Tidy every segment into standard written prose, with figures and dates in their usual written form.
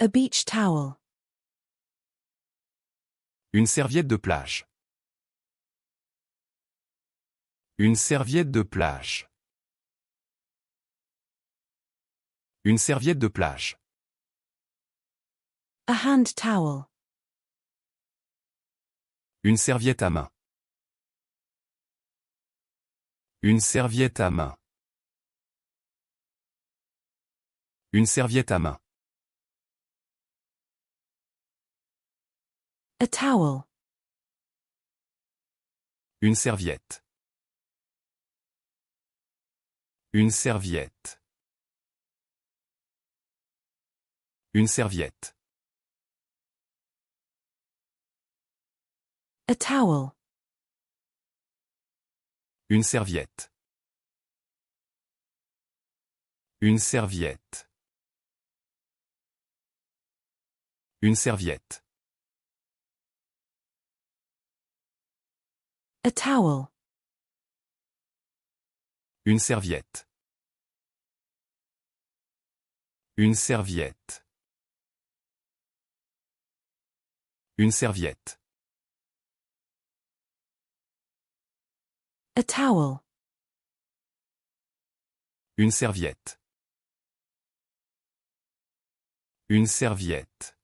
A beach towel. Une serviette de plage. Une serviette de plage. Une serviette de plage. A hand towel. Une serviette à main. Une serviette à main. Une serviette à main. A towel. Une serviette. Une serviette. Une serviette. A towel. Une serviette. Une serviette. Une serviette. A towel. Une serviette. Une serviette. Une serviette. A towel. Une serviette. Une serviette.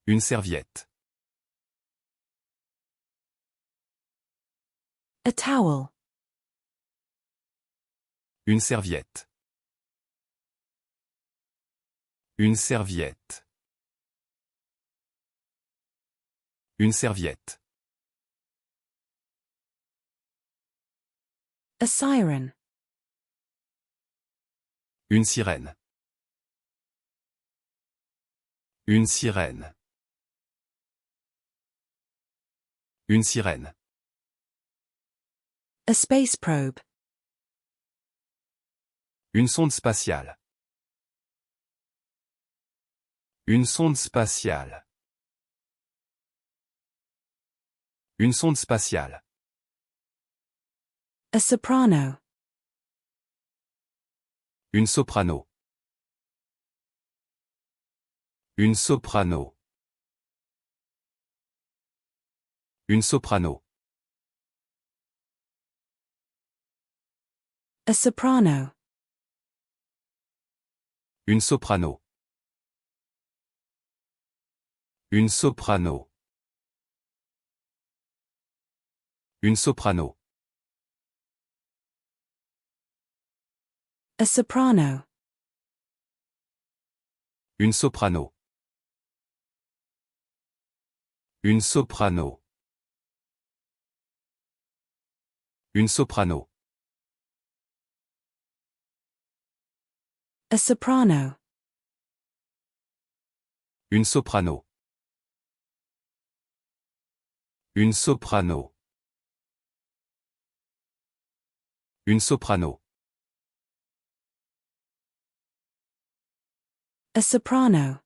Une serviette. A towel. Une serviette. Une serviette. Une serviette. A siren. Une sirène. Une sirène. Une sirène. A space probe. Une sonde spatiale. Une sonde spatiale. Une sonde spatiale. A soprano. Une soprano. Une soprano. Une soprano. A soprano. Une soprano. Une soprano. Une soprano. A soprano. Une soprano. Une soprano. Une soprano. A soprano. Une soprano. Une soprano. Une soprano. A soprano.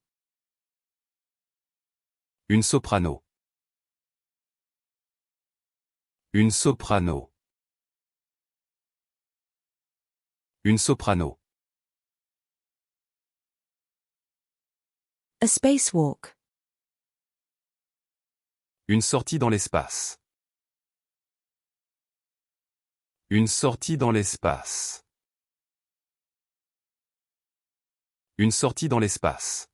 Une soprano. Une soprano. Une soprano. A spacewalk. Une sortie dans l'espace. Une sortie dans l'espace. Une sortie dans l'espace.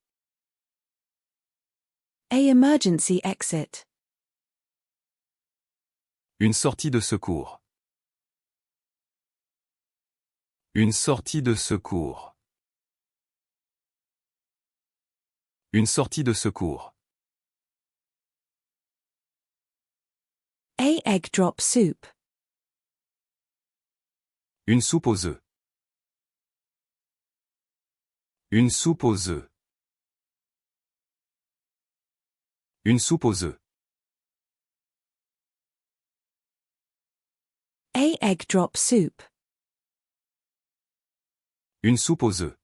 A emergency exit. Une sortie de secours. Une sortie de secours. Une sortie de secours. A egg drop soup. Une soupe aux œufs. Une soupe aux œufs. Une soupe aux œufs. A egg drop soup. Une soupe aux œufs.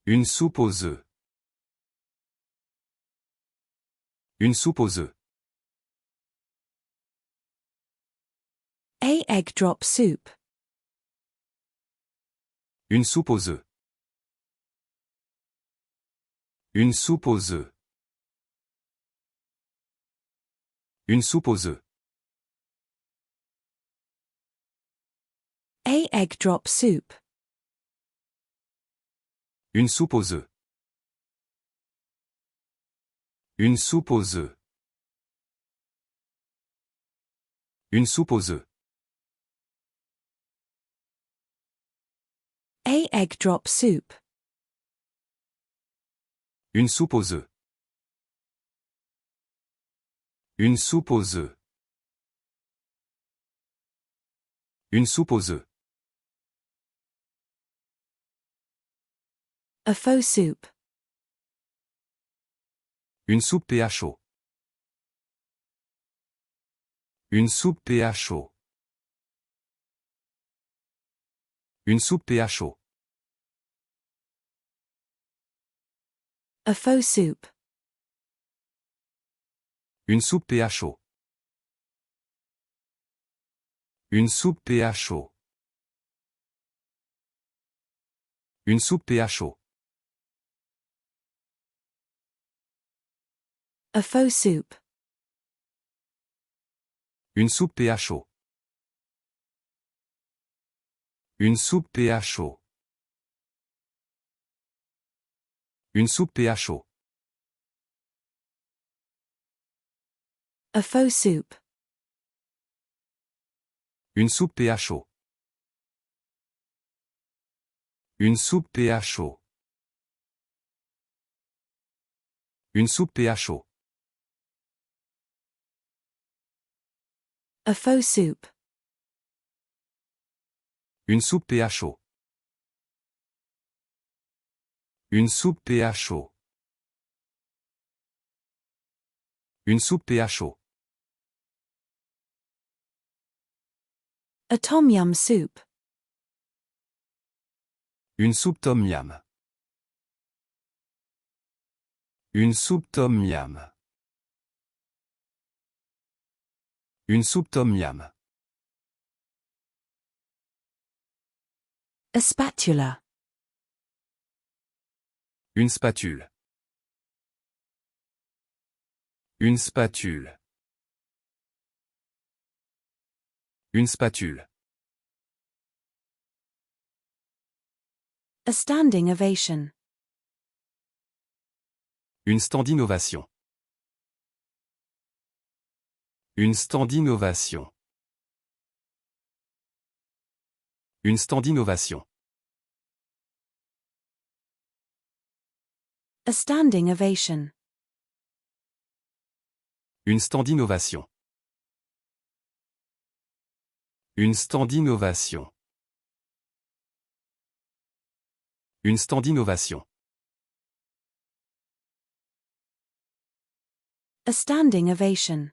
Une soupe aux œufs. Une soupe aux œufs. A egg drop soup. Une soupe aux œufs. Une soupe aux œufs. Une soupe aux œufs. A egg drop soup. Une soupe aux œufs. Une soupe aux œufs. Une soupe aux œufs. A egg drop soup. Une soupe aux œufs. Une soupe aux œufs. Une soupe aux œufs. A faux soup. Une soupe PHO. Une soupe PHO. Une soupe PHO. A faux soup. Une soupe PHO. Une soupe PHO. Une soupe PHO. A faux soup. Une soupe PHO. Une soupe PHO. Une soupe PHO. A faux soup. Une soupe PHO. Une soupe PHO. Une soupe PHO. A faux soup. Une soupe PHO. Une soupe PHO. Une soupe PHO. A tom yum soup. Une soupe tom yum. Une soupe tom yum. Une soupe tom yum. A spatula. Une spatule. Une spatule. Une spatule. A standing ovation. Une standing ovation. Une standing ovation. Une standing ovation. A standing ovation. Une standing ovation. Une standing ovation. Une standing ovation. A standing ovation.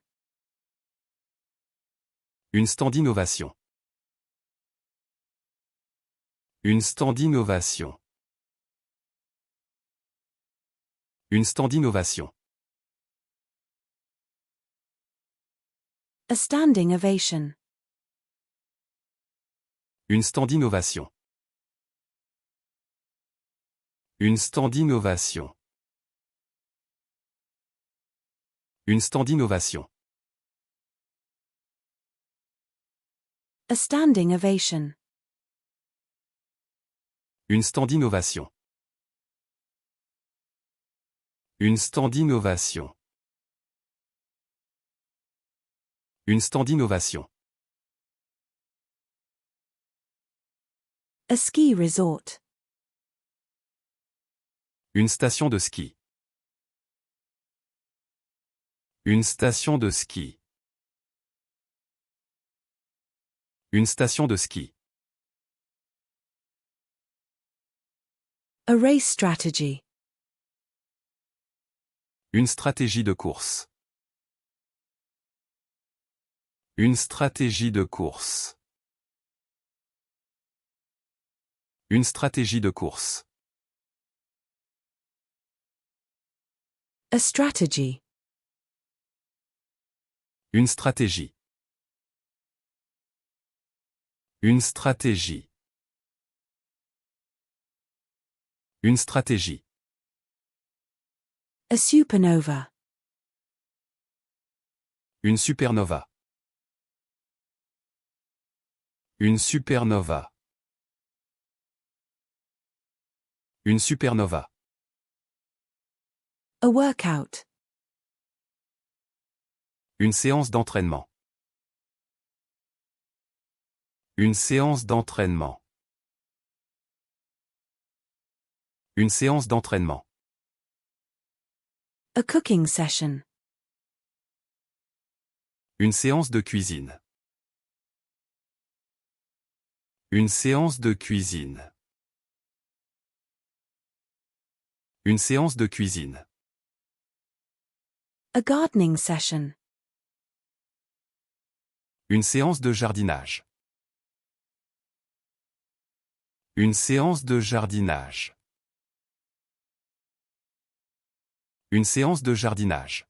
Une standing ovation. Une standing ovation. Une standing ovation. A standing ovation. Une standing ovation. Une standing ovation. Une standing ovation. A standing ovation. Une standing ovation. Une standing ovation. Une standing ovation. A ski resort. Une station de ski. Une station de ski. Une station de ski. A race strategy. Une stratégie de course. Une stratégie de course. Une stratégie de course. A strategy. Une stratégie. Une stratégie. Une stratégie. A supernova. Une supernova. Une supernova. Une supernova. A workout. Une séance d'entraînement. Une séance d'entraînement. Une séance d'entraînement. A cooking session. Une séance de cuisine. Une séance de cuisine. Une séance de cuisine. A gardening session. Une séance de jardinage. Une séance de jardinage. Une séance de jardinage.